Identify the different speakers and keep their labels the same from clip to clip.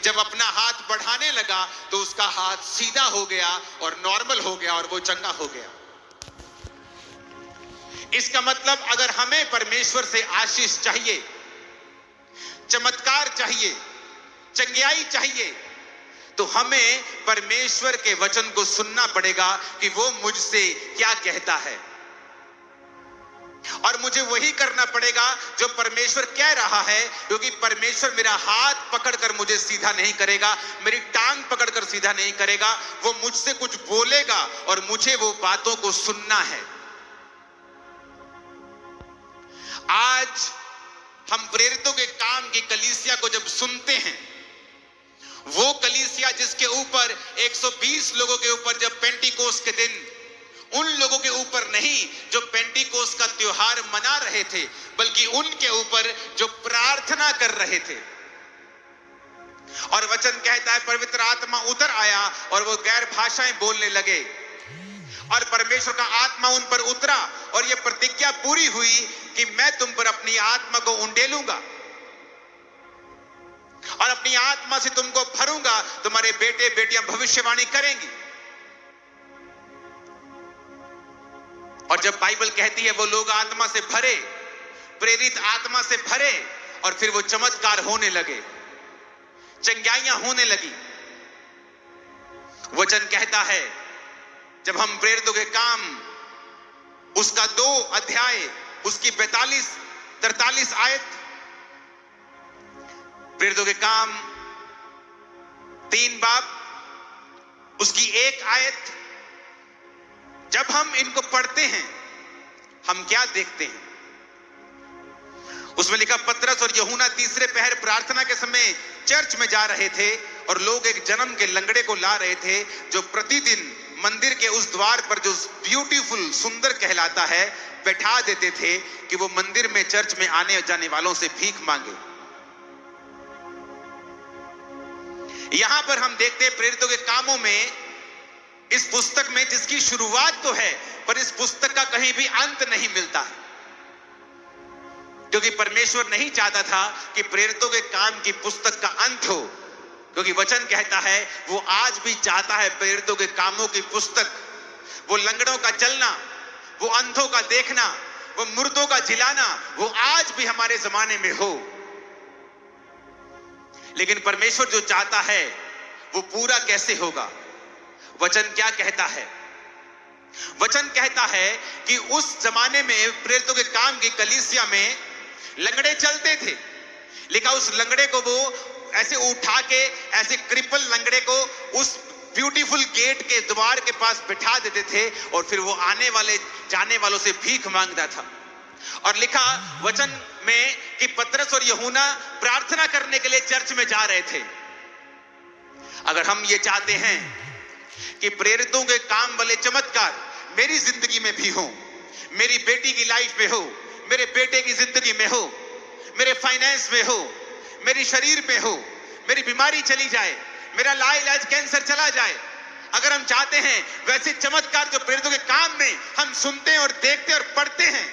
Speaker 1: जब अपना हाथ बढ़ाने लगा तो उसका हाथ सीधा हो गया और नॉर्मल हो गया और वो चंगा हो गया। इसका मतलब अगर हमें परमेश्वर से आशीष चाहिए, चमत्कार चाहिए, चंगाई चाहिए, तो हमें परमेश्वर के वचन को सुनना पड़ेगा कि वो मुझसे क्या कहता है, और मुझे वही करना पड़ेगा जो परमेश्वर कह रहा है। क्योंकि परमेश्वर मेरा हाथ पकड़कर मुझे सीधा नहीं करेगा, मेरी टांग पकड़कर सीधा नहीं करेगा, वो मुझसे कुछ बोलेगा और मुझे वो बातों को सुनना है। आज हम प्रेरितों के काम की कलीसिया को जब सुनते हैं, वो कलीसिया जिसके ऊपर 120 लोगों के ऊपर जब पेंटिकोस्ट के दिन उन लोगों के ऊपर नहीं जो पेंटिकोस्ट का त्योहार मना रहे थे, बल्कि उनके ऊपर जो प्रार्थना कर रहे थे। और वचन कहता है पवित्र आत्मा उतर आया और वो गैर भाषाएं बोलने लगे, और परमेश्वर का आत्मा उन पर उतरा और ये प्रतिज्ञा पूरी हुई कि मैं तुम पर अपनी आत्मा को उंडेलूंगा और अपनी आत्मा से तुमको भरूंगा, तुम्हारे बेटे बेटियां भविष्यवाणी करेंगी। और जब बाइबल कहती है वो लोग आत्मा से भरे, प्रेरित आत्मा से भरे, और फिर वो चमत्कार होने लगे, चंगाइयां होने लगी। वचन कहता है जब हम प्रेरितों के काम उसका 2 अध्याय उसकी 42-43 आयत, प्रेरितों के काम 3 बाब उसकी 1 आयत, जब हम इनको पढ़ते हैं हम क्या देखते हैं? उसमें लिखा पतरस और यूहन्ना तीसरे पहर प्रार्थना के समय चर्च में जा रहे थे और लोग एक जन्म के लंगड़े को ला रहे थे जो प्रतिदिन मंदिर के उस द्वार पर जो ब्यूटीफुल सुंदर कहलाता है बैठा देते थे कि वो मंदिर में चर्च में आने जाने वालों से भीख मांगे। यहां पर हम देखते हैं प्रेरितों के कामों में, इस पुस्तक में जिसकी शुरुआत तो है पर इस पुस्तक का कहीं भी अंत नहीं मिलता है, क्योंकि परमेश्वर नहीं चाहता था कि प्रेरितों के काम की पुस्तक का अंत हो। क्योंकि वचन कहता है वो आज भी चाहता है प्रेरितों के कामों की पुस्तक, वो लंगड़ों का चलना, वो अंधों का देखना, वो मुर्दों का जिलाना, वो आज भी हमारे जमाने में हो। लेकिन परमेश्वर जो चाहता है वो पूरा कैसे होगा? वचन क्या कहता है? वचन कहता है कि उस जमाने में प्रेरितों के काम की कलीसिया में लंगड़े चलते थे, लेकिन उस लंगड़े को वो ऐसे उठा के, ऐसे क्रिपल लंगड़े को उस ब्यूटीफुल गेट के द्वार के पास बिठा देते थे और फिर वो आने वाले जाने वालों से भीख मांगता था। और लिखा वचन में कि पतरस और यूहन्ना प्रार्थना करने के लिए चर्च में जा रहे थे। अगर हम ये चाहते हैं कि प्रेरितों के काम वाले चमत्कार मेरी जिंदगी में भी हो, मेरी बेटी की लाइफ में हो, मेरे बेटे की जिंदगी में हो, मेरे फाइनेंस में हो, मेरी शरीर में हो, मेरी बीमारी चली जाए, मेरा लाइलाज कैंसर चला जाए, अगर हम चाहते हैं वैसे चमत्कार जो प्रेरितों के काम में हम सुनते हैं और देखते और पढ़ते हैं,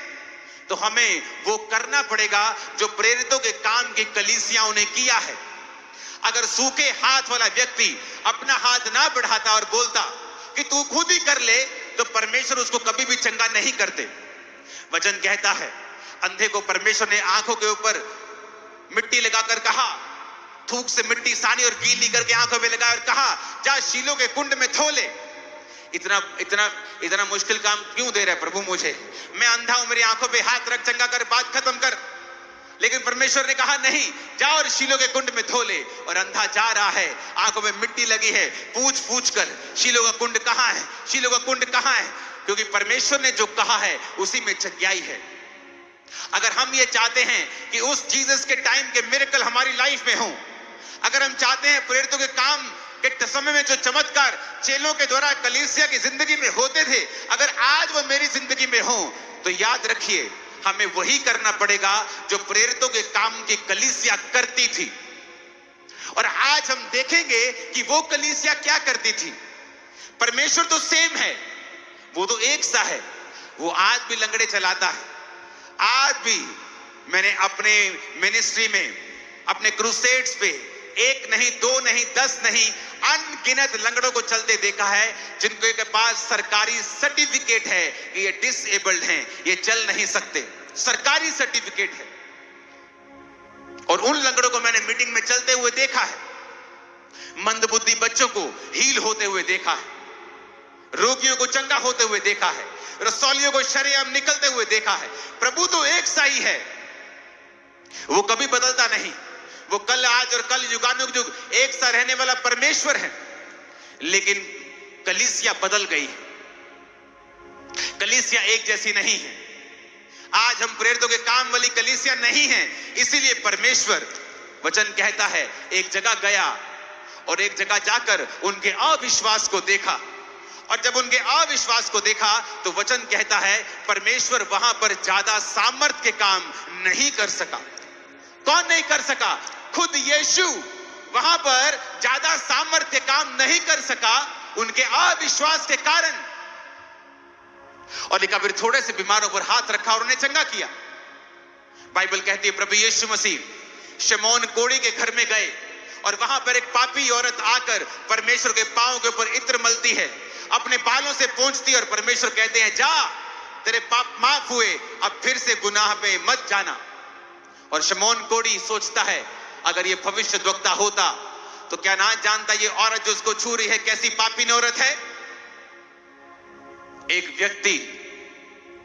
Speaker 1: तो हमें वो करना पड़ेगा जो प्रेरितों के काम की कलीसियाओं ने किया है। अगर सूखे हाथ वाला व्यक्ति अपना हाथ ना बढ़ाता और बोलता कि तू खुद ही कर ले, तो परमेश्वर उसको कभी भी चंगा नहीं करते। वचन कहता है अंधे को परमेश्वर ने आंखों के ऊपर मिट्टी लगाकर कहा, थूक से मिट्टी सानी और गीली करके आंखों में लगाया और कहा जा शीलो के कुंड में धो ले। इतना इतना इतना मुश्किल काम क्यों दे रहा है प्रभु मुझे? मैं अंधा हूं, मेरी आंखों पे हाथ रख, चंगा कर, बात खत्म कर। लेकिन परमेश्वर ने कहा नहीं, जा और शीलो के कुंड में धो ले। और अंधा जा रहा है, आंखों में मिट्टी लगी है, पूछ पूछ कर शीलो का कुंड कहां है, शीलो का कुंड कहां है? क्योंकि परमेश्वर ने जो कहा है उसी में चंगाई है। अगर हम ये चाहते हैं कि उस जीसस के टाइम के मिरेकल हमारी लाइफ में हो, अगर हम चाहते हैं प्रेरितों के काम के समय में जो चमत्कार चेलों के द्वारा कलीसिया की जिंदगी में होते थे, अगर आज वो मेरी जिंदगी में हो, तो याद रखिए हमें वही करना पड़ेगा जो प्रेरितों के काम की कलीसिया करती थी। और आज हम देखेंगे कि वो कलीसिया क्या करती थी। परमेश्वर तो सेम है, वो तो एक सा है, वो आज भी लंगड़े चलाता है। आज भी मैंने अपने मिनिस्ट्री में, अपने क्रूसेड्स पे एक नहीं, दो नहीं, 10 नहीं, अनगिनत लंगड़ों को चलते देखा है जिनके के पास सरकारी सर्टिफिकेट है कि ये डिसेबल्ड हैं, ये चल नहीं सकते, सरकारी सर्टिफिकेट है। और उन लंगड़ों को मैंने मीटिंग में चलते हुए देखा है, मंदबुद्धि बच्चों को हील होते हुए देखा है, रोगियों को चंगा होते हुए देखा है, रसौलियों को शरेआम निकलते हुए देखा है। प्रभु तो एक सा ही है, वो कभी बदलता नहीं, वो कल आज और कल युगानुयुग एक सा रहने वाला परमेश्वर है। लेकिन कलीसिया बदल गई, कलीसिया एक जैसी नहीं है। आज हम प्रेरितों के काम वाली कलीसिया नहीं है, इसीलिए परमेश्वर वचन कहता है एक जगह गया और एक जगह जाकर उनके अविश्वास को देखा, और जब उनके अविश्वास को देखा तो वचन कहता है परमेश्वर वहां पर ज्यादा सामर्थ के काम नहीं कर सका। कौन नहीं कर सका? खुद यीशु वहां पर ज्यादा सामर्थ्य काम नहीं कर सका उनके अविश्वास के कारण। और लिखा फिर थोड़े से बीमारों पर हाथ रखा और उन्हें चंगा किया। बाइबल कहती है प्रभु यीशु मसीह शमौन कोढ़ी के घर में गए और वहां पर एक पापी औरत आकर परमेश्वर के पांव के ऊपर इत्र मलती है, अपने बालों से पोंछती है, और परमेश्वर कहते हैं जा तेरे पाप माफ हुए, अब फिर से गुनाह में मत जाना। और शमौन कोढ़ी सोचता है अगर ये भविष्यद्वक्ता होता तो क्या ना जानता ये औरत जो उसको छू रही है कैसी पापी औरत है। एक व्यक्ति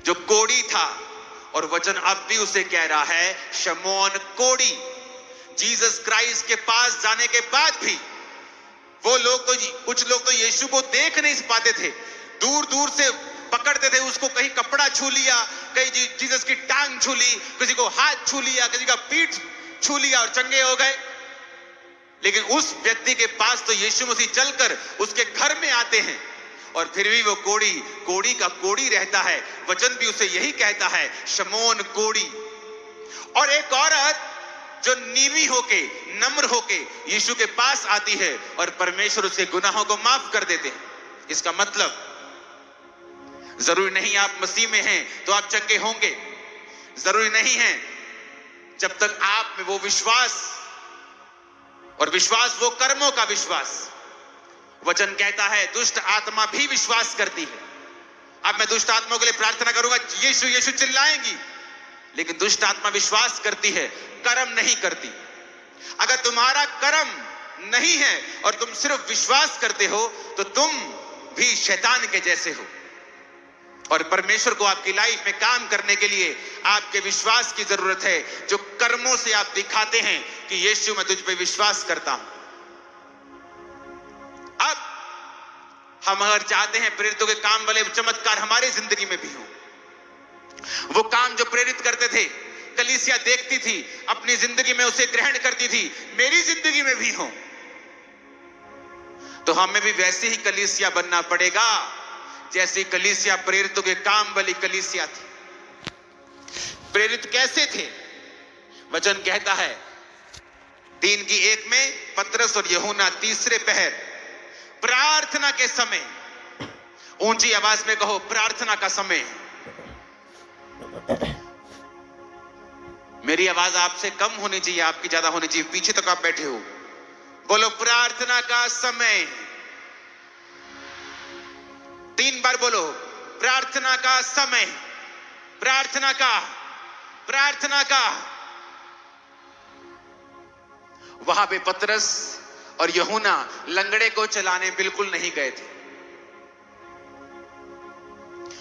Speaker 1: जो कोढ़ी था और वचन अब भी उसे कह रहा है शमौन कोढ़ी। जीसस क्राइस्ट के पास जाने के बाद भी वो लोग तो कुछ लोग तो यीशु को देख नहीं पाते थे, दूर दूर से पकड़ते थे उसको, कहीं कपड़ा छू लिया, कहीं जीसस की टांग छू ली, किसी को हाथ छू लिया, किसी का पीठ छू लिया और चंगे हो गए। लेकिन उस व्यक्ति के पास तो यीशु मसीह चलकर उसके घर में आते हैं और फिर भी वो कोढ़ी का कोढ़ी रहता है। वचन भी उसे यही कहता है शमौन कोढ़ी। और एक औरत जो नीवी होके नम्र होके यीशु के पास आती है और परमेश्वर उसके गुनाहों को माफ कर देते हैं। इसका मतलब जरूरी नहीं आप मसीह में हैं तो आप चंगे होंगे, जरूरी नहीं है जब तक आप में वो विश्वास, और विश्वास वो कर्मों का विश्वास। वचन कहता है दुष्ट आत्मा भी विश्वास करती है। अब मैं दुष्ट आत्मा के लिए प्रार्थना करूंगा, यीशु यीशु चिल्लाएंगी, लेकिन दुष्ट आत्मा विश्वास करती है, कर्म नहीं करती। अगर तुम्हारा कर्म नहीं है और तुम सिर्फ विश्वास करते हो तो तुम भी शैतान के जैसे हो। और परमेश्वर को आपकी लाइफ में काम करने के लिए आपके विश्वास की जरूरत है, जो कर्मों से आप दिखाते हैं कि यीशु मैं तुझ पे विश्वास करता हूं। अब हम अगर चाहते हैं प्रेरितों के काम वाले चमत्कार हमारी जिंदगी में भी हो, वो काम जो प्रेरित करते थे कलीसिया देखती थी, अपनी जिंदगी में उसे ग्रहण करती थी, मेरी जिंदगी में भी हो, तो हमें भी वैसी ही कलीसिया बनना पड़ेगा जैसी कलीसिया प्रेरितों के काम वाली कलीसिया थी। प्रेरित कैसे थे? वचन कहता है 3:1 में पतरस और यूहन्ना तीसरे पहर प्रार्थना के समय, ऊंची आवाज में कहो प्रार्थना का समय। मेरी आवाज आपसे कम होनी चाहिए, आपकी ज्यादा होनी चाहिए, पीछे तक आप बैठे हो। बोलो प्रार्थना का समय। 3 बार बोलो प्रार्थना का समय, प्रार्थना का, प्रार्थना का। वहां पे पतरस और यूहन्ना लंगड़े को चलाने बिल्कुल नहीं गए थे,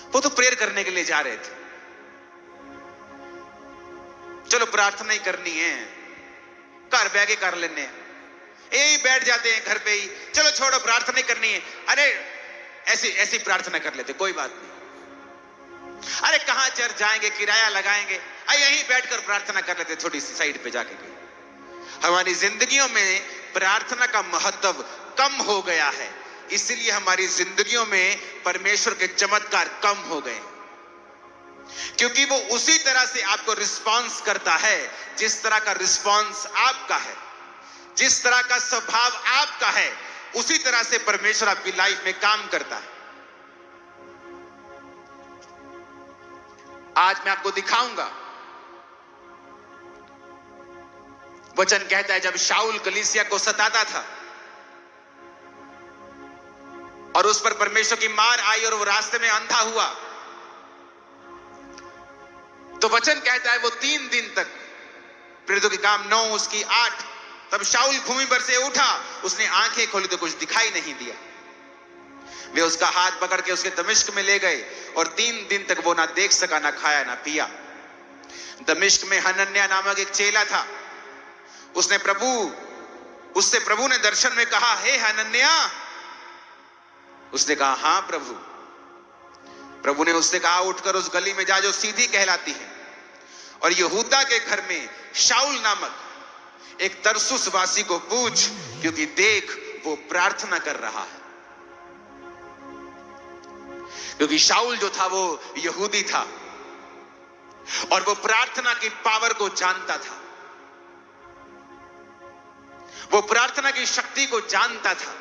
Speaker 1: वो तो प्रेयर करने के लिए जा रहे थे। चलो प्रार्थना ही करनी है, घर बह के कर लेने हैं, यही बैठ जाते हैं घर पे ही, चलो छोड़ो प्रार्थना ही करनी है, अरे ऐसी प्रार्थना कर लेते, कोई बात नहीं। अरे कहां चर्च जाएंगे, किराया लगाएंगे, यहीं बैठकर प्रार्थना कर लेते, थोड़ी सी साइड पे जाके। हमारी जिंदगियों में प्रार्थना का महत्व कम हो गया है, इसलिए हमारी जिंदगियों में परमेश्वर के चमत्कार कम हो गए, क्योंकि वो उसी तरह से आपको रिस्पॉन्स करता है जिस तरह का रिस्पॉन्स आपका है, जिस तरह का स्वभाव आपका है, उसी तरह से परमेश्वर आपकी लाइफ में काम करता है। आज मैं आपको दिखाऊंगा वचन कहता है जब शाऊल कलीसिया को सताता था और उस पर परमेश्वर की मार आई और वो रास्ते में अंधा हुआ, तो वचन कहता है वो 3 दिन तक, प्रेरितों के काम 9 उसकी 8, तब शाऊल भूमि पर से उठा, उसने आंखें खोली तो कुछ दिखाई नहीं दिया। वे उसका हाथ पकड़ के उसके दमिश्क में ले गए और 3 दिन तक वो ना देख सका, ना खाया ना पिया। दमिश्क में हनन्याह नामक एक चेला था। उससे प्रभु ने दर्शन में कहा, हे हनन्याह। उसने कहा, हां प्रभु। प्रभु ने उससे कहा, उठकर उस गली में जा जो सीधी कहलाती है और यहूदा के घर में शाऊल नामक एक तरसुस वासी को पूछ, क्योंकि देख वो प्रार्थना कर रहा है। क्योंकि शाऊल जो था वो यहूदी था और वो प्रार्थना की पावर को जानता था, वो प्रार्थना की शक्ति को जानता था।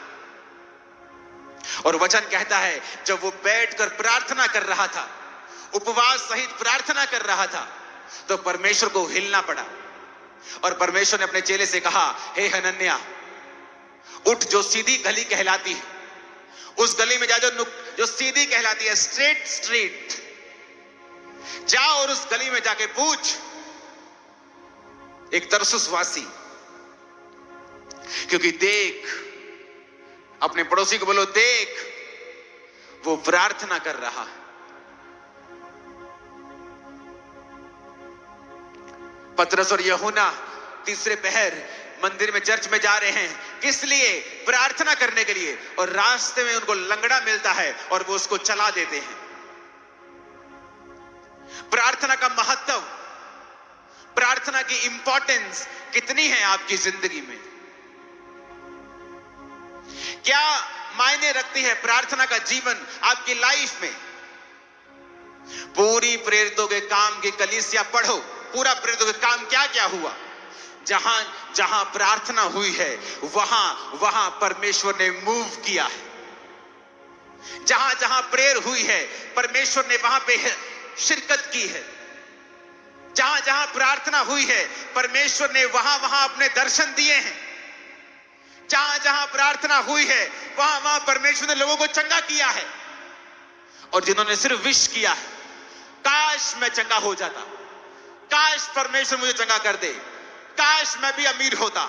Speaker 1: और वचन कहता है जब वो बैठकर प्रार्थना कर रहा था, उपवास सहित प्रार्थना कर रहा था, तो परमेश्वर को हिलना पड़ा और परमेश्वर ने अपने चेले से कहा, हे हनन्याह, उठ, जो सीधी गली कहलाती है उस गली में जा, जो सीधी कहलाती है, स्ट्रेट जा और उस गली में जाके पूछ एक तरसुस वासी, क्योंकि देख, अपने पड़ोसी को बोलो, देख वो प्रार्थना कर रहा है। पतरस और यूहन्ना तीसरे पहर मंदिर में, चर्च में जा रहे हैं, किस लिए? प्रार्थना करने के लिए। और रास्ते में उनको लंगड़ा मिलता है और वो उसको चला देते हैं। प्रार्थना का महत्व, प्रार्थना की इंपॉर्टेंस कितनी है आपकी जिंदगी में? क्या मायने रखती है प्रार्थना का जीवन आपकी लाइफ में? पूरी प्रेरितों के काम की कलीसिया पढ़ो, पूरा प्रेरितों के काम क्या क्या हुआ। जहां जहां प्रार्थना हुई है वहां परमेश्वर ने मूव किया है। जहां जहां प्रेयर हुई है परमेश्वर ने वहां पे शिरकत की है। जहां जहां प्रार्थना हुई है परमेश्वर ने वहां वहां अपने दर्शन दिए हैं। जहां जहां प्रार्थना हुई है वहां वहां परमेश्वर ने लोगों को चंगा किया है। और जिन्होंने सिर्फ विश किया है, काश मैं चंगा हो जाता, काश परमेश्वर मुझे चंगा कर दे, काश मैं भी अमीर होता,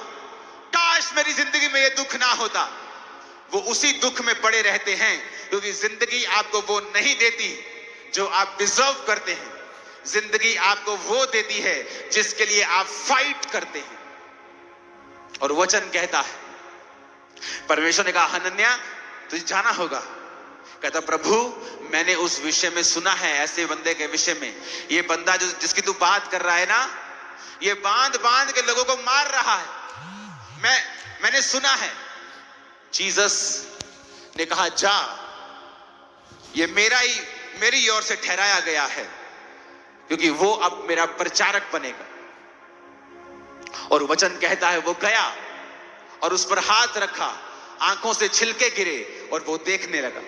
Speaker 1: काश मेरी जिंदगी में ये दुख ना होता, वो उसी दुख में पड़े रहते हैं, क्योंकि जिंदगी आपको वो नहीं देती जो आप डिजर्व करते हैं। जिंदगी आपको वो देती है जिसके लिए आप फाइट करते हैं। और वचन कहता है, परमेश्वर ने कहा, हनन्याह तुझे जाना होगा। कहता, प्रभु मैंने उस विषय में सुना है, ऐसे बंदे के विषय में, ये बंदा जो जिसकी तू बात कर रहा है ना, ये बांध बांध के लोगों को मार रहा है, मैंने सुना है। जीसस ने कहा, जा, ये मेरी ओर से ठहराया गया है, क्योंकि वो अब मेरा प्रचारक बनेगा। और वचन कहता है वो गया और उस पर हाथ रखा, आंखों से छिलके गिरे और वो देखने लगा।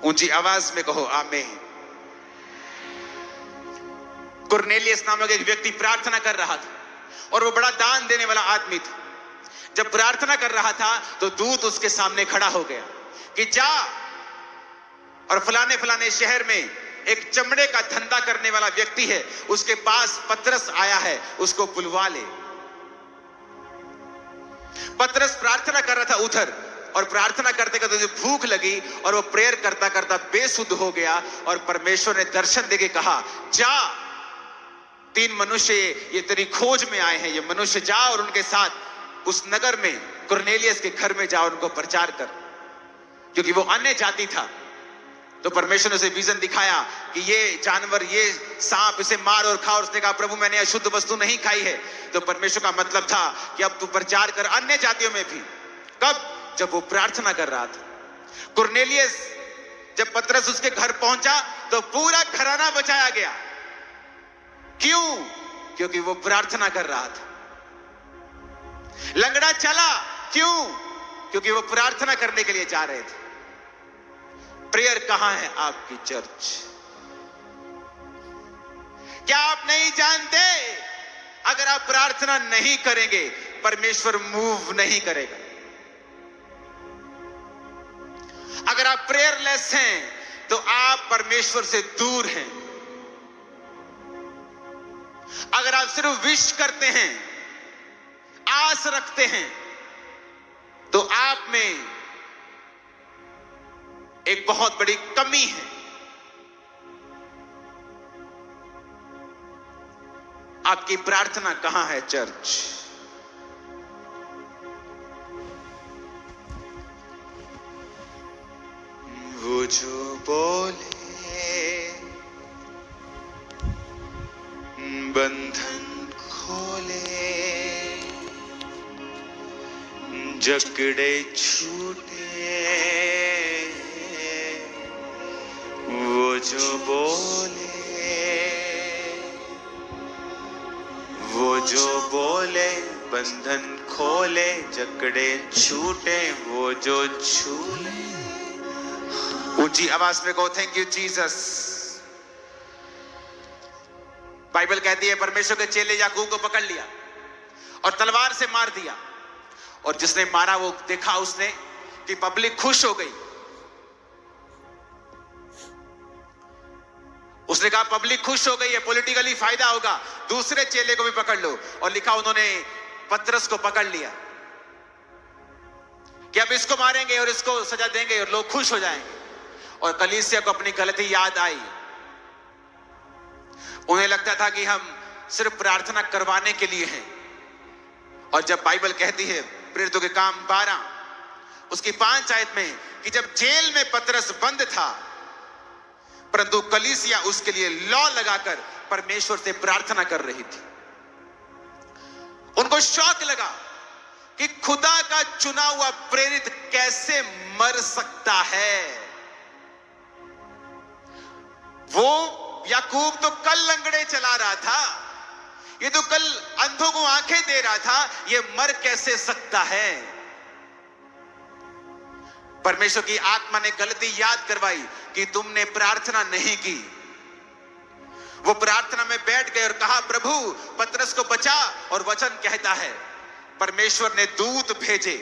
Speaker 1: ऊंची आवाज में कहो आमीन। कुरनेलियस नामक एक व्यक्ति प्रार्थना कर रहा था और वो बड़ा दान देने वाला आदमी था। जब प्रार्थना कर रहा था तो दूत उसके सामने खड़ा हो गया कि जा और फलाने फलाने शहर में एक चमड़े का धंधा करने वाला व्यक्ति है, उसके पास पतरस आया है, उसको बुलवा ले। पतरस प्रार्थना कर रहा था उधर, और प्रार्थना करते करते उसे भूख लगी और वो प्रेयर करता करता बेसुध हो गया। और परमेश्वर ने दर्शन देके कहा, जा, 3 मनुष्य ये तेरी खोज में आए हैं, ये मनुष्य जा और उनके साथ उस नगर में कुरनेलियस के घर में जा, उनको प्रचार कर। क्योंकि वो अन्य जाति था, तो परमेश्वर ने उसे विजन दिखाया कि ये जानवर, ये सांप, इसे मार और खा। और उसने कहा, प्रभु मैंने अशुद्ध वस्तु नहीं खाई है। तो परमेश्वर का मतलब था कि अब तू प्रचार कर अन्य जातियों में भी। कब? जब वो प्रार्थना कर रहा था। कुरनेलियस, जब पतरस उसके घर पहुंचा तो पूरा घराना बचाया गया। क्यों? क्योंकि वो प्रार्थना कर रहा था। लंगड़ा चला, क्यों? क्योंकि वो प्रार्थना करने के लिए जा रहे थे। प्रेयर कहां है आपकी चर्च? क्या आप नहीं जानते अगर आप प्रार्थना नहीं करेंगे, परमेश्वर मूव नहीं करेगा। अगर आप प्रेयरलेस हैं तो आप परमेश्वर से दूर हैं। अगर आप सिर्फ विश करते हैं, आस रखते हैं, तो आप में एक बहुत बड़ी कमी है। आपकी प्रार्थना कहां है चर्च? वो जो बोले बंधन खोले, जकड़े छूटे, वो जो बोले, वो जो बोले बंधन खोले, जकड़े छूटे, वो जो छूले। ऊंची आवाज में कहो, थैंक यू जीसस। बाइबल कहती है परमेश्वर के चेले याकूब को पकड़ लिया और तलवार से मार दिया, और जिसने मारा वो देखा उसने कि पब्लिक खुश हो गई। उसने कहा पब्लिक खुश हो गई है, पॉलिटिकली फायदा होगा, दूसरे चेले को भी पकड़ लो। और लिखा उन्होंने पतरस को पकड़ लिया कि अब इसको मारेंगे और इसको सजा देंगे और लोग खुश हो जाएंगे। और कलीसिया को अपनी गलती याद आई। उन्हें लगता था कि हम सिर्फ प्रार्थना करवाने के लिए हैं, और जब बाइबल कहती है प्रेरितों के काम 12 उसकी 5 आयत में कि जब जेल में पतरस बंद था, परंतु कलीसिया उसके लिए लॉ लगाकर परमेश्वर से प्रार्थना कर रही थी। उनको शौक लगा कि खुदा का चुना हुआ प्रेरित कैसे मर सकता है। वो याकूब तो कल लंगड़े चला रहा था, ये तो कल अंधों को आंखें दे रहा था, ये मर कैसे सकता है। परमेश्वर की आत्मा ने गलती याद करवाई कि तुमने प्रार्थना नहीं की। वो प्रार्थना में बैठ गए और कहा प्रभु पतरस को बचा। और वचन कहता है परमेश्वर ने दूत भेजे।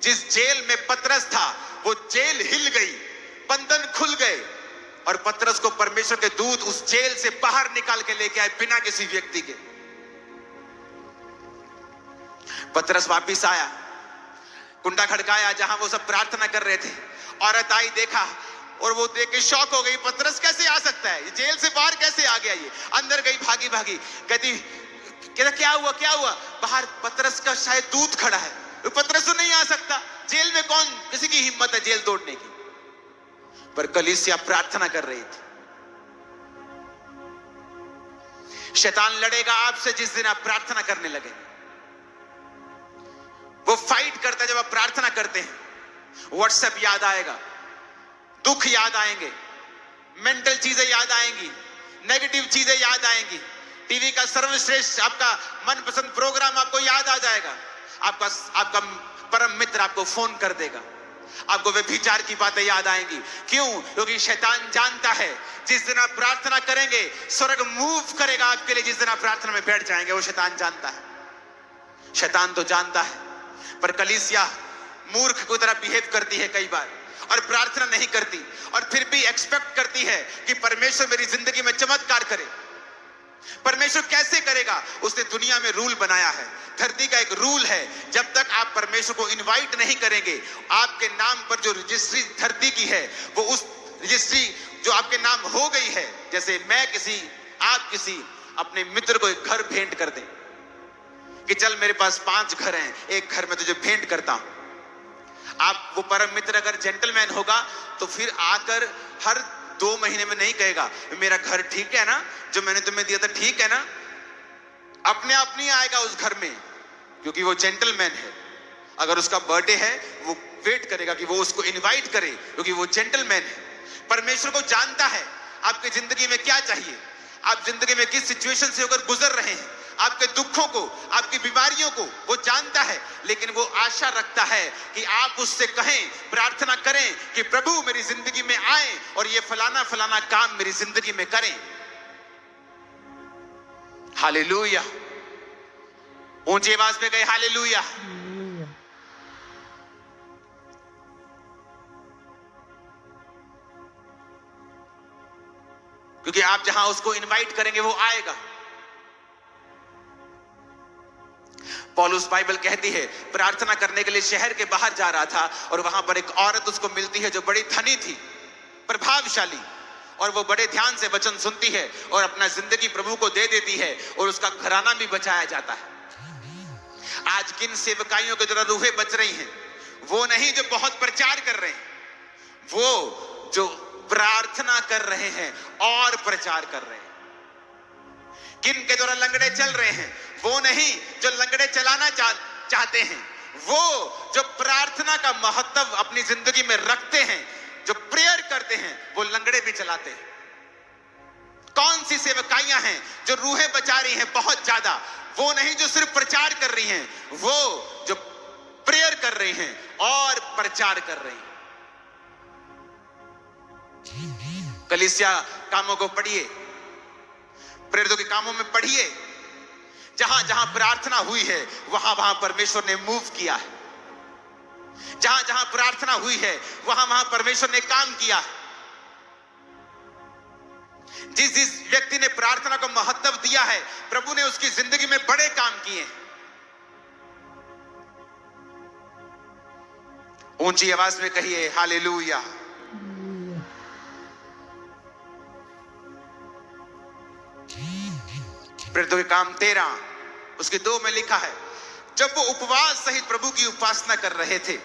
Speaker 1: जिस जेल में पतरस था वो जेल हिल गई, बंधन खुल गए, और पतरस को परमेश्वर के दूत उस जेल से बाहर निकाल के लेके आए बिना किसी व्यक्ति के। पतरस वापिस आया, कुंडा खड़काया जहां वो सब प्रार्थना कर रहे थे। औरत आई, देखा, और वो देख के शॉक हो गई, पतरस कैसे आ सकता है, जेल से बाहर कैसे आ गया ये। अंदर गई भागी भागी, कहती क्या हुआ क्या हुआ। बाहर पतरस का शायद दूत खड़ा है, पतरस तो नहीं आ सकता, जेल में कौन, किसी की हिम्मत है जेल तोड़ने की। पर कलीसिया प्रार्थना कर रही थी। शैतान लड़ेगा आपसे जिस दिन आप प्रार्थना करने लगे। वो फाइट करता है जब आप प्रार्थना करते हैं। व्हाट्सएप याद आएगा, दुख याद आएंगे, मेंटल चीजें याद आएंगी, नेगेटिव चीजें याद आएंगी, टीवी का सर्वश्रेष्ठ आपका मनपसंद प्रोग्राम आपको याद आ जाएगा। आपका परम मित्र आपको फोन कर देगा, आपको व्यभिचार की बातें याद आएंगी। क्यों? क्योंकि शैतान जानता है जिस दिन आप प्रार्थना करेंगे स्वर्ग मूव करेगा आपके लिए। जिस दिन आप प्रार्थना में बैठ जाएंगे वो शैतान जानता है। शैतान तो जानता है, पर कलीसिया मूर्ख की तरह बिहेव करती है कई बार और प्रार्थना नहीं करती, और फिर भी एक्सपेक्ट करती है कि परमेश्वर मेरी जिंदगी में चमत्कार करे। परमेश्वर कैसे करेगा? उसने दुनिया में रूल बनाया है। धरती का एक रूल है, जब तक आप परमेश्वर को इनवाइट नहीं करेंगे, आपके नाम पर जो रजिस्ट्री धरती की है वो उस रजिस्ट्री जो आपके नाम हो गई है, जैसे आप किसी अपने मित्र को एक घर भेंट कर दें कि चल मेरे पास 5 घर हैं, एक घर में तुझे भेंट करता हूं। आप वो परम मित्र अगर जेंटलमैन होगा तो फिर आकर हर 2 महीने में नहीं कहेगा मेरा घर ठीक है ना, जो मैंने तुम्हें दिया था ठीक है ना। अपने आप नहीं आएगा उस घर में, क्योंकि वो जेंटलमैन है। अगर उसका बर्थडे है वो वेट करेगा कि वो उसको इनवाइट करे, क्योंकि वो जेंटलमैन है। परमेश्वर को जानता है आपकी जिंदगी में क्या चाहिए, आप जिंदगी में किस सिचुएशन से होकर गुजर रहे हैं, आपके दुखों को, आपकी बीमारियों को वो जानता है। लेकिन वो आशा रखता है कि आप उससे कहें, प्रार्थना करें कि प्रभु मेरी जिंदगी में आए और ये फलाना फलाना काम मेरी जिंदगी में करें। हालेलुया। ऊंची आवाज में कहे हालेलुया। क्योंकि आप जहां उसको इनवाइट करेंगे वो आएगा। पौलुस बाइबल कहती है प्रार्थना करने के लिए शहर के बाहर जा रहा था और वहां पर एक औरत उसको मिलती है जो बड़ी धनी थी, प्रभावशाली, और वो बड़े ध्यान से वचन सुनती है और अपना जिंदगी प्रभु को दे देती है और उसका घराना भी बचाया जाता है। आज किन सेवकाइयों के द्वारा रूहें बच रही हैं? वो नहीं जो बहुत प्रचार कर रहे हैं, वो जो प्रार्थना कर रहे हैं और प्रचार कर रहे हैं। किन के द्वारा लंगड़े चल रहे हैं? वो नहीं जो लंगड़े चलाना चाहते हैं, वो जो प्रार्थना का महत्व अपनी जिंदगी में रखते हैं, जो प्रेयर करते हैं, वो लंगड़े भी चलाते हैं। कौन सी सेवकाइयां हैं जो रूहें बचा रही हैं बहुत ज्यादा? वो नहीं जो सिर्फ प्रचार कर रही हैं, वो जो प्रेयर कर रही हैं और प्रचार कर रही हैं। कलीसिया कामों को पढ़िए, प्रेरितों के कामों में पढ़िए। जहां जहां प्रार्थना हुई है वहां वहां परमेश्वर ने मूव किया है। जहां जहां प्रार्थना हुई है वहां वहां परमेश्वर ने काम किया है। जिस जिस व्यक्ति ने प्रार्थना को महत्व दिया है, प्रभु ने उसकी जिंदगी में बड़े काम किए। ऊंची आवाज में कहिए हालेलुया। प्रेरितों के काम 13 उसके 2 में लिखा है, जब वो उपवास सहित प्रभु की उपासना कर रहे थे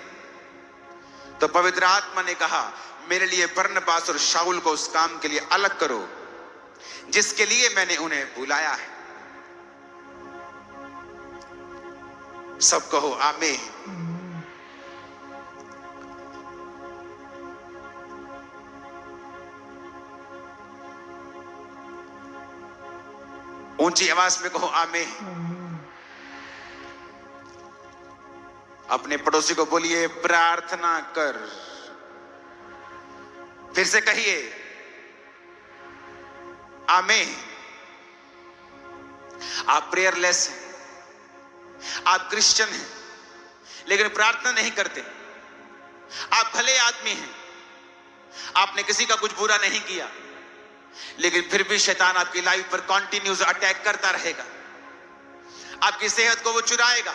Speaker 1: तो पवित्र आत्मा ने कहा, मेरे लिए बरनबास और शाऊल को उस काम के लिए अलग करो जिसके लिए मैंने उन्हें बुलाया है। सब कहो आमीन। ऊंची आवाज में कहो आमीन। अपने पड़ोसी को बोलिए प्रार्थना कर। फिर से कहिए आमीन। आप प्रेयरलेस हैं, आप क्रिश्चियन हैं, लेकिन प्रार्थना नहीं करते। आप भले आदमी हैं, आपने किसी का कुछ बुरा नहीं किया, लेकिन फिर भी शैतान आपकी लाइफ पर कॉन्टिन्यूस अटैक करता रहेगा। आपकी सेहत को वो चुराएगा,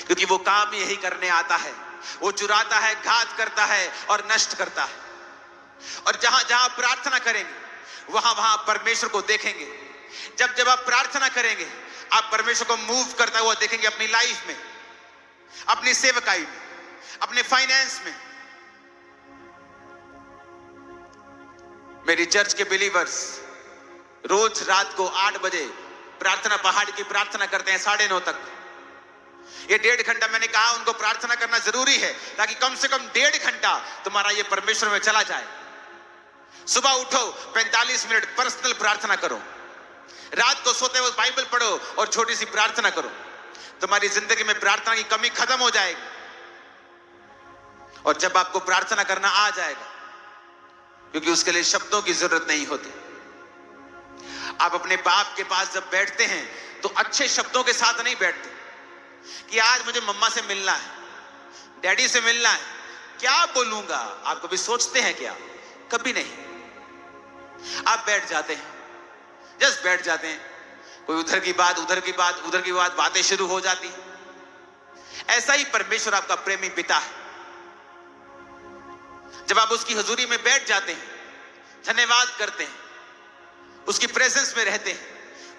Speaker 1: क्योंकि वो काम यही करने आता है। वो चुराता है, घात करता है और नष्ट करता है। और जहां जहां प्रार्थना करेंगे वहां वहां परमेश्वर को देखेंगे। जब जब आप प्रार्थना करेंगे आप परमेश्वर को मूव करता हुआ देखेंगे, अपनी लाइफ में, अपनी सेवकाई में, अपने फाइनेंस में। मेरी चर्च के बिलीवर्स रोज रात को 8 बजे प्रार्थना पहाड़ की प्रार्थना करते हैं 9:30 तक। ये 1.5 घंटा मैंने कहा उनको प्रार्थना करना जरूरी है, ताकि कम से कम 1.5 घंटा तुम्हारा ये परमेश्वर में चला जाए। सुबह उठो, 45 मिनट पर्सनल प्रार्थना करो। रात को सोते वक्त बाइबल पढ़ो और छोटी सी प्रार्थना करो। तुम्हारी जिंदगी में प्रार्थना की कमी खत्म हो जाएगी। और जब आपको प्रार्थना करना आ जाएगा, क्योंकि उसके लिए शब्दों की जरूरत नहीं होती। आप अपने बाप के पास जब बैठते हैं तो अच्छे शब्दों के साथ नहीं बैठते कि आज मुझे मम्मा से मिलना है, डैडी से मिलना है, क्या बोलूंगा। आप कभी सोचते हैं क्या? कभी नहीं। आप बैठ जाते हैं, जस्ट बैठ जाते हैं। कोई उधर की बात, उधर की बात, उधर की बात, बातें शुरू हो जाती हैं। ऐसा ही परमेश्वर आपका प्रेमी पिता है। जब आप उसकी हुजूरी में बैठ जाते हैं, धन्यवाद करते हैं, उसकी प्रेजेंस में रहते हैं,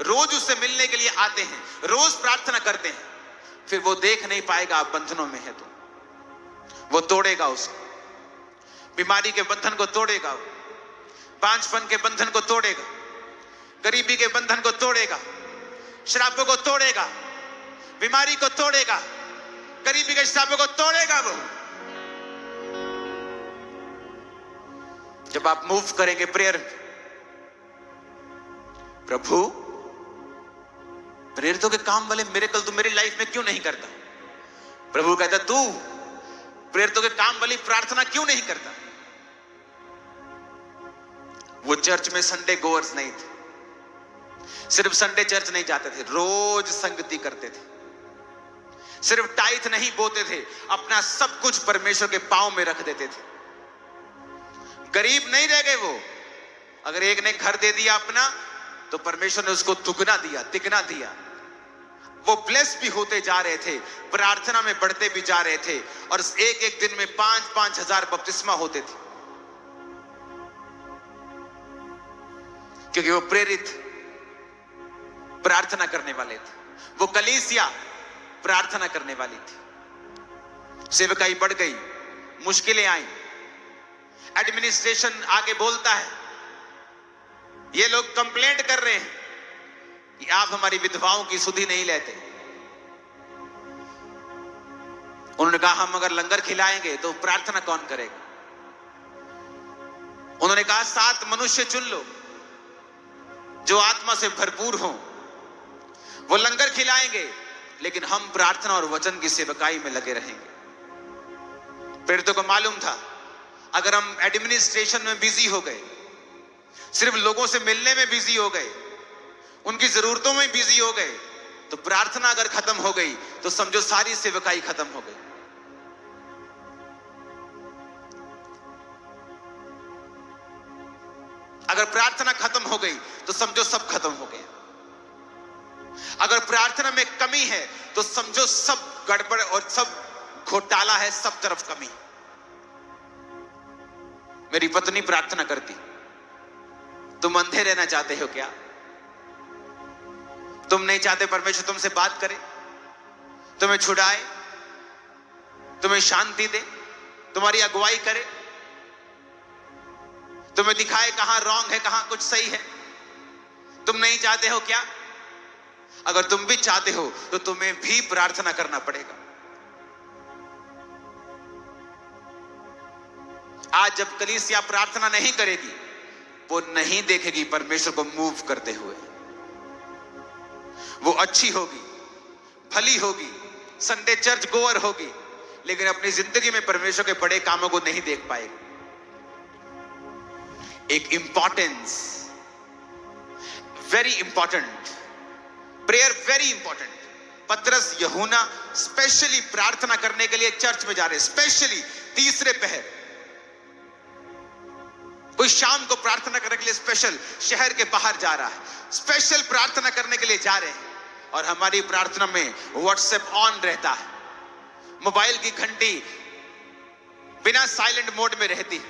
Speaker 1: रोज उससे मिलने के लिए आते हैं, रोज प्रार्थना करते हैं, फिर वो देख नहीं पाएगा आप बंधनों में है तो वो तोड़ेगा उसको। बीमारी के बंधन को तोड़ेगा, बांझपन के बंधन को तोड़ेगा, गरीबी के बंधन को तोड़ेगा, श्रापों को तोड़ेगा, बीमारी को तोड़ेगा, गरीबी के श्रापों को तोड़ेगा वो। जब आप मूव करेंगे प्रेयर, प्रभु प्रेरितों के काम वाले मिरेकल तू मेरी लाइफ में क्यों नहीं करता? प्रभु कहता तू प्रेरितों के काम वाली प्रार्थना क्यों नहीं करता? वो चर्च में संडे गोअर्स नहीं थे, सिर्फ संडे चर्च नहीं जाते थे, रोज संगति करते थे। सिर्फ टाइथ नहीं बोते थे, अपना सब कुछ परमेश्वर के पांव में रख देते थे। गरीब नहीं रह गए वो। अगर एक ने घर दे दिया अपना, तो परमेश्वर ने उसको दुगना दिया, तिगना दिया। वो ब्लेस भी होते जा रहे थे, प्रार्थना में बढ़ते भी जा रहे थे, और एक एक दिन में 5-5 हजार बपतिस्मा होते थे, क्योंकि वो प्रेरित प्रार्थना करने वाले थे। वो कलीसिया प्रार्थना करने वाली थी। सेवकाई बढ़ गई, मुश्किलें आई, एडमिनिस्ट्रेशन आगे बोलता है, ये लोग कंप्लेंट कर रहे हैं कि आप हमारी विधवाओं की सुधि नहीं लेते। उन्होंने कहा हम अगर लंगर खिलाएंगे तो प्रार्थना कौन करेगा। उन्होंने कहा 7 मनुष्य चुन लो जो आत्मा से भरपूर हो, वो लंगर खिलाएंगे, लेकिन हम प्रार्थना और वचन की सेवकाई में लगे रहेंगे। प्रेरितों को मालूम था, अगर हम एडमिनिस्ट्रेशन में बिजी हो गए, सिर्फ लोगों से मिलने में बिजी हो गए, उनकी जरूरतों में बिजी हो गए, तो प्रार्थना अगर खत्म हो गई तो समझो सारी सेवकाई खत्म हो गई। अगर प्रार्थना खत्म हो गई तो समझो सब खत्म हो गया। अगर प्रार्थना में कमी है तो समझो सब गड़बड़ और सब घोटाला है, सब तरफ कमी। मेरी पत्नी प्रार्थना करती, तुम अंधे रहना चाहते हो क्या? तुम नहीं चाहते परमेश्वर तुमसे बात करे, तुम्हें छुड़ाए, तुम्हें शांति दे, तुम्हारी अगुवाई करे, तुम्हें दिखाए कहां रॉन्ग है, कहां कुछ सही है? तुम नहीं चाहते हो क्या? अगर तुम भी चाहते हो तो तुम्हें भी प्रार्थना करना पड़ेगा। आज जब कलीसिया प्रार्थना नहीं करेगी, वो नहीं देखेगी परमेश्वर को मूव करते हुए। वो अच्छी होगी, भली होगी, संडे चर्च गोअर होगी, लेकिन अपनी जिंदगी में परमेश्वर के बड़े कामों को नहीं देख पाएगी। एक importance, very important prayer, very important. पतरस यूहन्ना स्पेशली प्रार्थना करने के लिए चर्च में जा रहे हैं, स्पेशली तीसरे पहर। कोई शाम को प्रार्थना करने के लिए स्पेशल शहर के बाहर जा रहा है, स्पेशल प्रार्थना करने के लिए जा रहे हैं। और हमारी प्रार्थना में व्हाट्सएप ऑन रहता है, मोबाइल की घंटी बिना साइलेंट मोड में रहती है।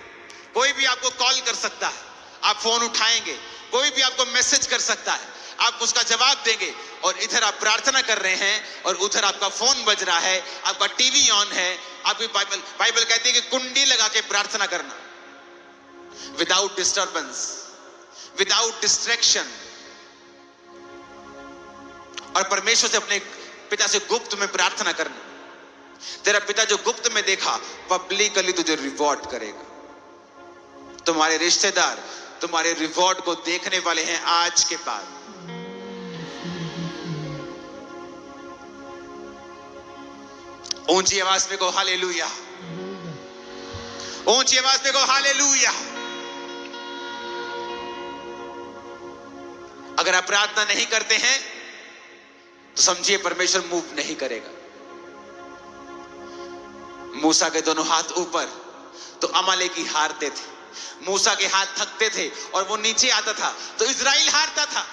Speaker 1: कोई भी आपको कॉल कर सकता है, आप फोन उठाएंगे, कोई भी आपको मैसेज कर सकता है, आप उसका जवाब देंगे। और इधर आप प्रार्थना कर रहे हैं और उधर आपका फोन बज रहा है, आपका टीवी ऑन है। आपकी बाइबल कहती है कि कुंडी लगा के प्रार्थना करना, विदाउट डिस्टर्बेंस, विदाउट डिस्ट्रैक्शन, और परमेश्वर से अपने पिता से गुप्त में प्रार्थना करना। तेरा पिता जो गुप्त में देखा, पब्लिकली तुझे रिवॉर्ड करेगा। तुम्हारे रिश्तेदार तुम्हारे रिवॉर्ड को देखने वाले हैं आज के बाद। ऊंची आवाज में कहो हालेलुया, ऊंची आवाज में कहो हालेलुया। अगर आप प्रार्थना नहीं करते हैं तो समझिए परमेश्वर मूव नहीं करेगा। मूसा के दोनों हाथ ऊपर तो अमालेकी हारते थे, मूसा के हाथ थकते थे और वो नीचे आता था तो इजराइल हारता था।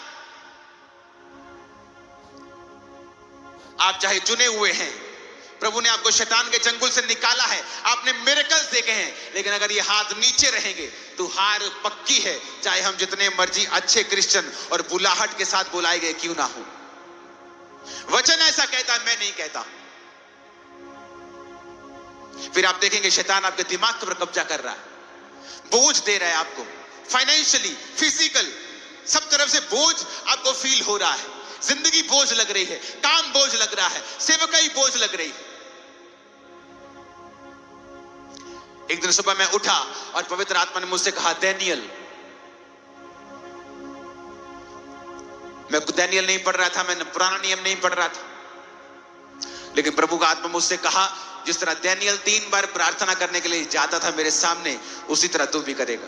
Speaker 1: आप चाहे चुने हुए हैं, प्रभु ने आपको शैतान के चंगुल से निकाला है, आपने मिरेकल्स देखे हैं, लेकिन अगर ये हाथ नीचे रहेंगे तो हार पक्की है, चाहे हम जितने मर्जी अच्छे क्रिश्चियन और बुलाहट के साथ बुलाए गए क्यों ना हो। वचन ऐसा कहता है, मैं नहीं कहता। फिर आप देखेंगे शैतान आपके दिमाग पर कब्जा कर रहा है, बोझ दे रहा है आपको, फाइनेंशियली, फिजिकल, सब तरफ से बोझ आपको फील हो रहा है। जिंदगी बोझ लग रही है, काम बोझ लग रहा है, सेवकाई बोझ लग रही है। एक दिन सुबह मैं उठा और पवित्र आत्मा ने मुझसे कहा, डैनियल। मैं डैनियल नहीं पढ़ रहा था, मैं पुराना नियम नहीं पढ़ रहा था, लेकिन प्रभु का आत्मा मुझसे कहा, जिस तरह डैनियल 3 बार प्रार्थना करने के लिए जाता था मेरे सामने, उसी तरह तू भी करेगा।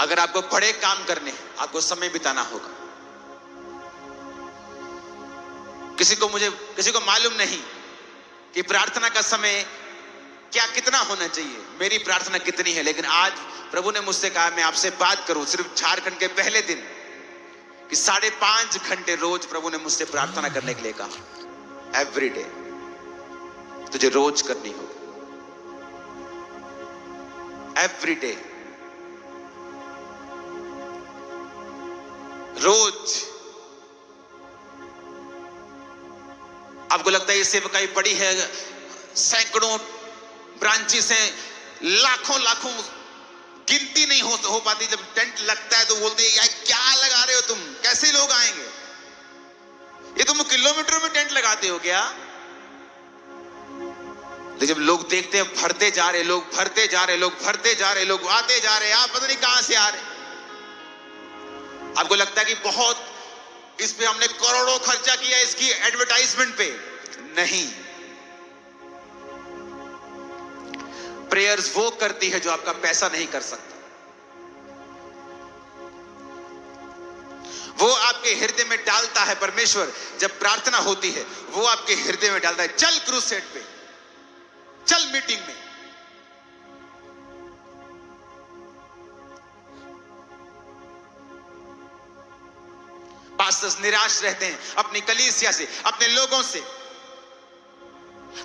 Speaker 1: अगर आपको बड़े काम करने हैं, आपको समय बिताना होगा। किसी को मालूम नहीं कि प्रार्थना का समय क्या कितना होना चाहिए, मेरी प्रार्थना कितनी है, लेकिन आज प्रभु ने मुझसे कहा मैं आपसे बात करूं सिर्फ झारखंड के पहले दिन कि 5.5 घंटे रोज प्रभु ने मुझसे प्रार्थना करने के लिए कहा। एवरी डे तुझे रोज करनी होगी, एवरी डे, रोज। आपको लगता है ये सेवकाई बड़ी है, सैकड़ों ब्रांचेस हैं, लाखों गिनती नहीं हो पाती। जब टेंट लगता है तो बोलते हैं यार क्या लगा रहे हो तुम, कैसे लोग आएंगे, ये तुम किलोमीटर में टेंट लगाते हो क्या? लेकिन जब लोग देखते हैं भरते जा रहे लोग, भरते जा रहे लोग, भरते जा रहे लोग, आते जा रहे, आप पता नहीं कहां से आ रहे। आपको लगता है कि बहुत इस पे हमने करोड़ों खर्चा किया इसकी एडवर्टाइजमेंट पे, नहीं। प्रेयर्स वो करती है जो आपका पैसा नहीं कर सकता। वो आपके हृदय में डालता है परमेश्वर। जब प्रार्थना होती है वो आपके हृदय में डालता है, चल क्रूसेड पे, चल मीटिंग में। पास्टर्स निराश रहते हैं अपनी कलीसिया से, अपने लोगों से।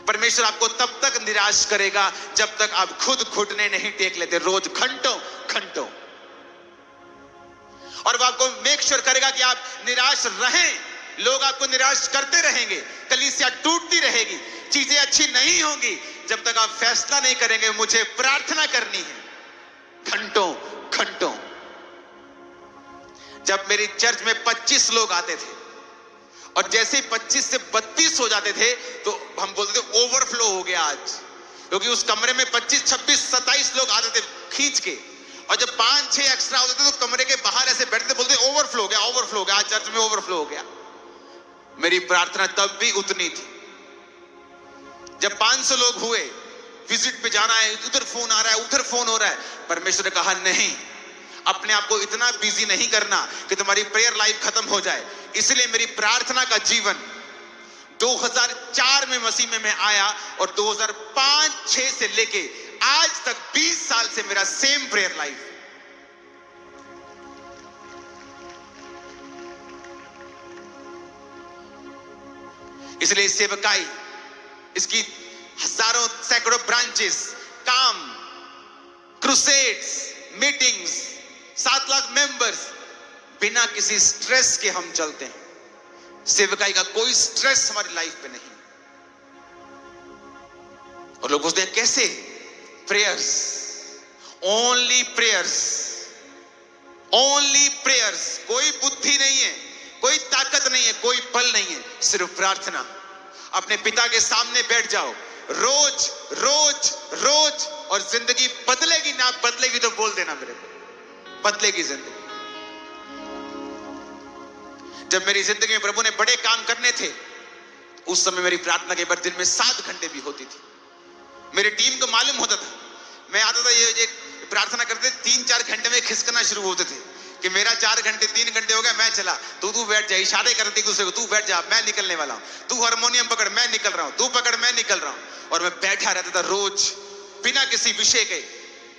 Speaker 1: परमेश्वर आपको तब तक निराश करेगा जब तक आप खुद घुटने नहीं टेक लेते रोज घंटों। और वो आपको मेक श्योर करेगा कि आप निराश रहें। लोग आपको निराश करते रहेंगे, कलीसिया टूटती रहेगी, चीजें अच्छी नहीं होंगी जब तक आप फैसला नहीं करेंगे मुझे प्रार्थना करनी है घंटों। जब मेरी चर्च में 25 लोग आते थे और जैसे ही 25 से 32 हो जाते थे तो हम बोलते थे ओवरफ्लो हो गया आज, क्योंकि उस कमरे में 25, 26, 27 लोग आते थे खींच के, और जब 5-6 एक्स्ट्रा होते थे तो कमरे के बाहर ऐसे बैठते बोलते ओवरफ्लो हो गया, आज चर्च में ओवरफ्लो हो गया। मेरी प्रार्थना तब भी उतनी थी। जब 500 लोग हुए, विजिट पे जाना है, उधर फोन आ रहा है, उधर फोन हो रहा है, परमेश्वर ने कहा नहीं, अपने आप को इतना बिजी नहीं करना कि तुम्हारी प्रेयर लाइफ खत्म हो जाए। इसलिए मेरी प्रार्थना का जीवन 2004 में मसीह में मैं आया और 2005-6 से लेके आज तक 20 साल से मेरा सेम प्रेयर लाइफ। इसलिए सेवकाई, इसकी हजारों सैकड़ों ब्रांचेस, काम, क्रूसेड्स, मीटिंग्स, 7 लाख मेंबर्स, बिना किसी स्ट्रेस के हम चलते हैं। सेवकाई का कोई स्ट्रेस हमारी लाइफ पे नहीं। और लोग पूछते हैं कैसे? Prayers, only prayers, only prayers. कोई बुद्धि नहीं है, कोई ताकत नहीं है, कोई बल नहीं है, सिर्फ प्रार्थना। अपने पिता के सामने बैठ जाओ रोज रोज रोज, और जिंदगी बदलेगी ना बदलेगी तो बोल देना मेरे को, बदलेगी जिंदगी। जब मेरी जिंदगी में प्रभु ने बड़े काम करने थे उस समय मेरी प्रार्थना के बाद दिन में 7 घंटे भी होती थी। मेरी टीम को मालूम होता था, मैं आता था ये प्रार्थना करते 3-4 घंटे में खिसकना शुरू होते थे कि मेरा 4 घंटे 3 घंटे हो गया, मैं चला, तू बैठ जा। इशारे करते एक दूसरे को, तू बैठ जा, मैं निकलने वाला हूं, तू हारमोनियम पकड़, मैं निकल रहा हूं, तू पकड़, मैं निकल रहा हूं। और मैं बैठा रहता था रोज बिना किसी विषय के,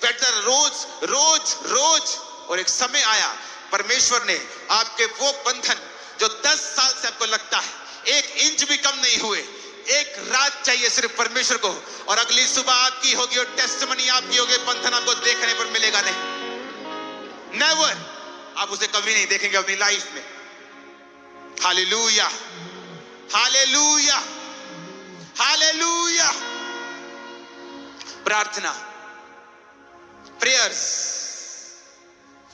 Speaker 1: बैठता रोज रोज रोज। और एक समय आया, परमेश्वर ने आपके वो बंधन जो 10 साल से आपको लगता है 1 इंच भी कम नहीं हुए, एक रात चाहिए सिर्फ परमेश्वर को, और अगली सुबह आपकी होगी और टेस्टिमनी आपकी होगी। बंधन आपको देखने पर मिलेगा नहीं, नेवर, आप उसे कभी नहीं देखेंगे अपनी लाइफ में। Hallelujah, hallelujah, hallelujah. प्रार्थना, प्रेयर्स,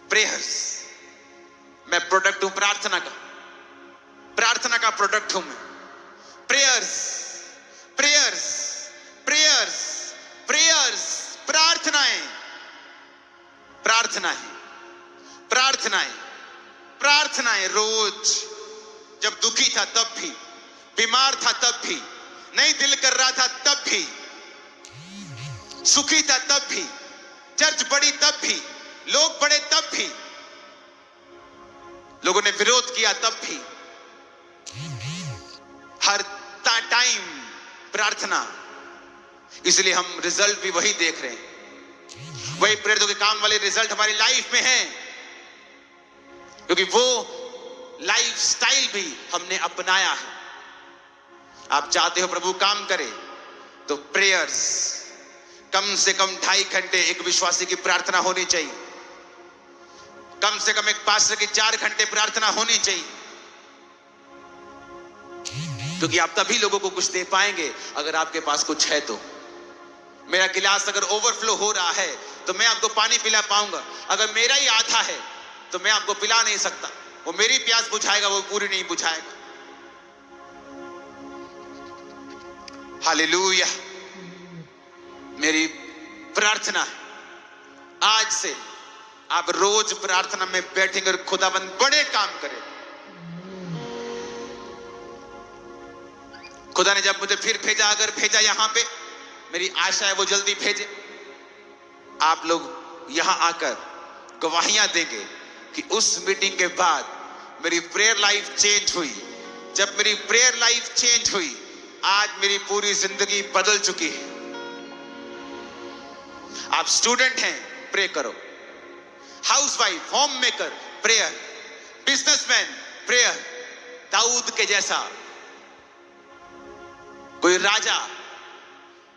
Speaker 1: प्रेयर्स। मैं प्रोडक्ट हूं प्रार्थना का, प्रार्थना का प्रोडक्ट हूं मैं। प्रेयर्स, प्रेयर्स, प्रेयर्स, प्रेयर्स, प्रार्थनाएं, प्रार्थनाएं, प्रार्थनाएं, प्रार्थनाएं रोज। जब दुखी था तब भी, बीमार था तब भी, नहीं दिल कर रहा था तब भी, सुखी था तब भी, चर्च बड़ी तब भी, लोग बढ़े तब भी, लोगों ने विरोध किया तब भी, हर टाइम प्रार्थना। इसलिए हम रिजल्ट भी वही देख रहे हैं, वही प्रेरितों के काम वाले रिजल्ट हमारी लाइफ में हैं, क्योंकि वो लाइफस्टाइल भी हमने अपनाया है। आप चाहते हो प्रभु काम करे तो प्रेयर्स कम से कम 2.5 घंटे एक विश्वासी की प्रार्थना होनी चाहिए, कम से कम एक पास्टर की 4 घंटे प्रार्थना होनी चाहिए, क्योंकि आप तभी लोगों को कुछ दे पाएंगे अगर आपके पास कुछ है तो। मेरा गिलास अगर ओवरफ्लो हो रहा है तो मैं आपको पानी पिला पाऊंगा, अगर मेरा ही आधा है तो मैं आपको पिला नहीं सकता। वो मेरी प्यास बुझाएगा, वो पूरी नहीं बुझाएगा। हालेलुया। मेरी प्रार्थना है आज से आप रोज प्रार्थना में बैठेंगे और खुदाबंद बड़े काम करें। खुदा ने जब मुझे फिर भेजा, अगर भेजा यहां पे, मेरी आशा है वो जल्दी भेजे। आप लोग यहां आकर गवाहियां देंगे कि उस मीटिंग के बाद मेरी प्रेयर लाइफ चेंज हुई। जब मेरी प्रेयर लाइफ चेंज हुई, आज मेरी पूरी जिंदगी बदल चुकी है। आप स्टूडेंट हैं, प्रे करो। Housewife, home maker, prayer. Businessman, prayer. Dawood के जैसा कोई राजा